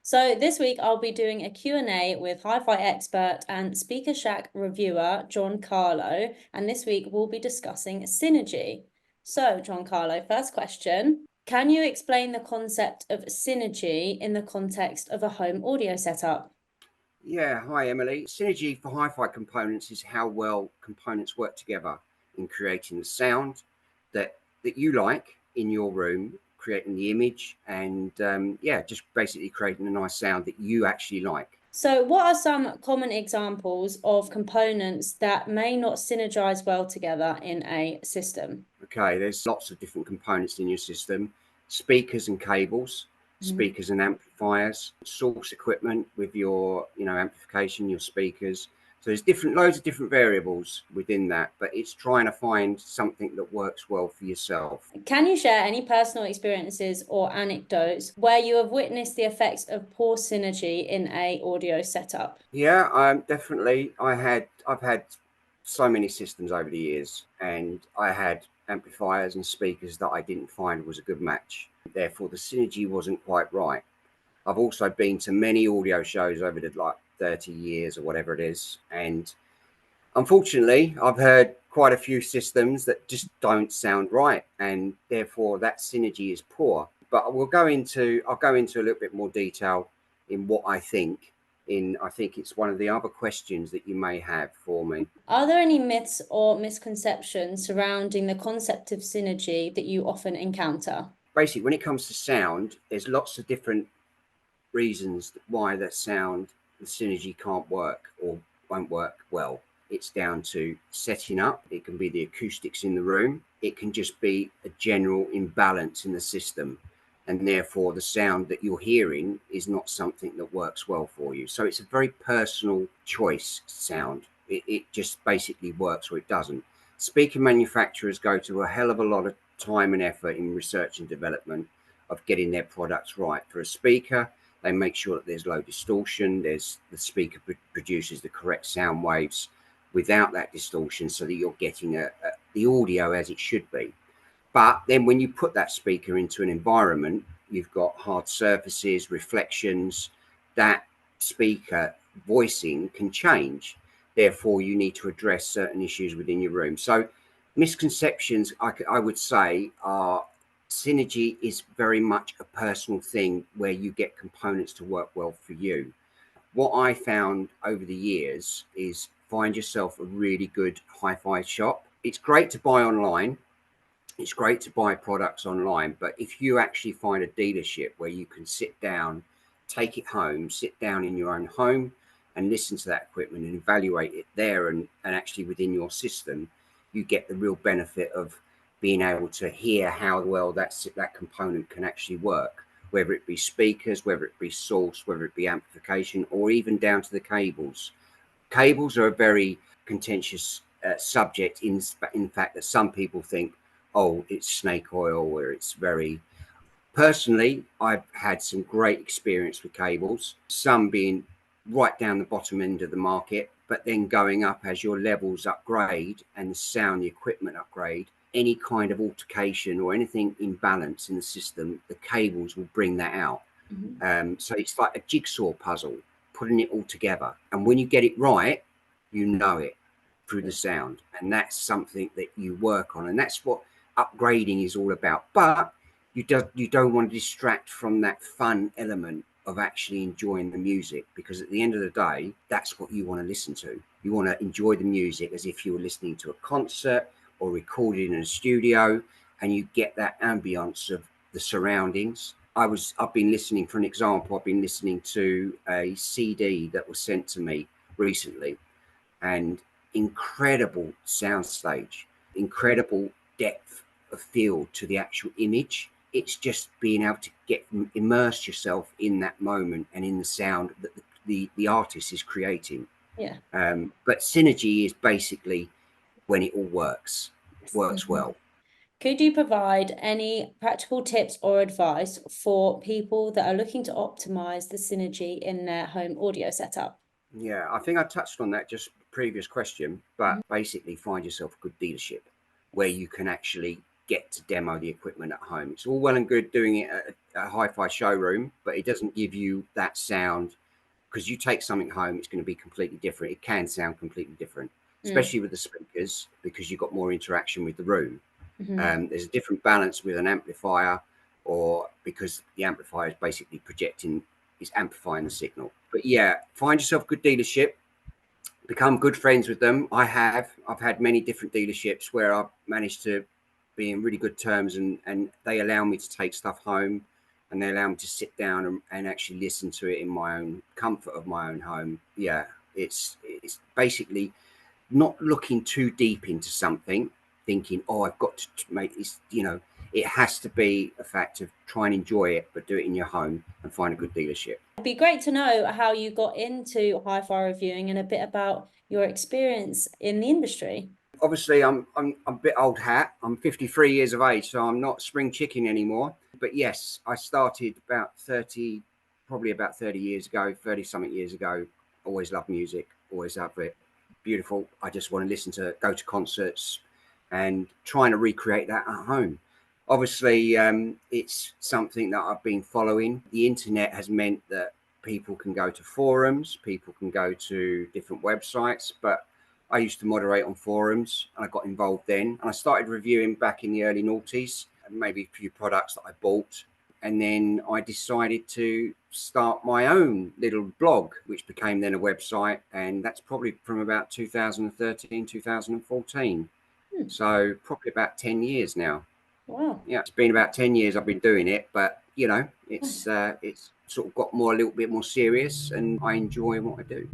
So this week I'll be doing a Q&A with HiFi expert and Speaker Shack reviewer John Carlo, and this week we'll be discussing synergy. So John Carlo, first question, can you explain the concept of synergy in the context of a home audio setup? Yeah, hi Emily. Synergy for hi-fi components is how well components work together in creating the sound that you like in your room, creating the image, and yeah, just basically creating a nice sound that you actually like. So what are some common examples of components that may not synergize well together in a system? Okay, there's lots of different components in your system: speakers and cables, Mhm. speakers and amplifiers, source equipment with your amplification, your speakers. So there's loads of different variables within that, but it's trying to find something that works well for yourself. Can you share any personal experiences or anecdotes where you have witnessed the effects of poor synergy in a audio setup? Yeah, definitely. I've had so many systems over the years, and I had amplifiers and speakers that I didn't find was a good match. Therefore, the synergy wasn't quite right. I've also been to many audio shows over the 30 years or whatever it is, and unfortunately, I've heard quite a few systems that just don't sound right, and therefore that synergy is poor. But I'll go into a little bit more detail in what I think. I think it's one of the other questions that you may have for me. Are there any myths or misconceptions surrounding the concept of synergy that you often encounter? Basically, when it comes to sound, there's lots of different reasons why the synergy can't work or won't work well. It's down to setting up. It can be the acoustics in the room. It can just be a general imbalance in the system. And therefore, the sound that you're hearing is not something that works well for you. So it's a very personal choice sound. It just basically works or it doesn't. Speaker manufacturers go to a hell of a lot of time and effort in research and development of getting their products right. For a speaker, they make sure that there's low distortion. There's the speaker produces the correct sound waves without that distortion, so that you're getting the audio as it should be. But then when you put that speaker into an environment, you've got hard surfaces, reflections. That speaker voicing can change. Therefore, you need to address certain issues within your room. So, misconceptions I would say are synergy is very much a personal thing where you get components to work well for you. What I found over the years is find yourself a really good hi-fi shop. It's great to buy online, it's great to buy products online, but if you actually find a dealership where you can sit down, take it home, sit down in your own home and listen to that equipment and evaluate it there and actually within your system, you get the real benefit of being able to hear how well that component can actually work, whether it be speakers, whether it be source, whether it be amplification, or even down to the cables. Cables are a very contentious subject in fact that some people think, oh, it's snake oil, or it's very. Personally, I've had some great experience with cables, some being right down the bottom end of the market, but then going up as your levels upgrade and the sound, the equipment upgrade, any kind of altercation or anything imbalance in the system, the cables will bring that out. Mhm. So it's like a jigsaw puzzle, putting it all together. And when you get it right, you know it through the sound. And that's something that you work on. And that's what upgrading is all about. But you don't want to distract from that fun element of actually enjoying the music, because at the end of the day, that's what you want to listen to. You want to enjoy the music as if you were listening to a concert or recorded in a studio, and you get that ambience of the surroundings. I've been listening, for an example, I've been listening to a CD that was sent to me recently, and incredible soundstage, incredible depth of field to the actual image. It's just being able to immerse yourself in that moment and in the sound that the artist is creating. Yeah. But synergy is basically when it all works Mhm. well. Could you provide any practical tips or advice for people that are looking to optimize the synergy in their home audio setup? Yeah, I think I touched on that just previous question, Mhm. but basically find yourself a good dealership where you can actually get to demo the equipment at home. It's all well and good doing it at a hi-fi showroom, but it doesn't give you that sound, because you take something home, it's going to be completely different. It can sound completely different, Mm. especially with the speakers, because you've got more interaction with the room. Hmm. There's a different balance with an amplifier, or because the amplifier is basically projecting, is amplifying the signal. But yeah, find yourself a good dealership, become good friends with them. I've had many different dealerships where I've managed to be in really good terms, and they allow me to take stuff home, and they allow me to sit down and actually listen to it in my own comfort of my own home. Yeah, it's basically not looking too deep into something, thinking, oh, I've got to make this, it has to be a fact of try and enjoy it, but do it in your home and find a good dealership. It'd be great to know how you got into hi-fi reviewing and a bit about your experience in the industry. Obviously, I'm a bit old hat. I'm 53 years of age, so I'm not spring chicken anymore. But yes, I started probably about 30 years ago, 30 something years ago. Always loved music, always loved it. Beautiful. I just want to go to concerts and trying to recreate that at home. Obviously, it's something that I've been following. The internet has meant that people can go to forums, people can go to different websites, but I used to moderate on forums and I got involved then. And I started reviewing back in the early noughties, and maybe a few products that I bought. And then I decided to start my own little blog, which became then a website. And that's probably from about 2013, 2014. Hmm. So probably about 10 years now. Wow. Yeah, it's been about 10 years I've been doing it, but Nice. it's sort of got a little bit more serious, and I enjoy what I do.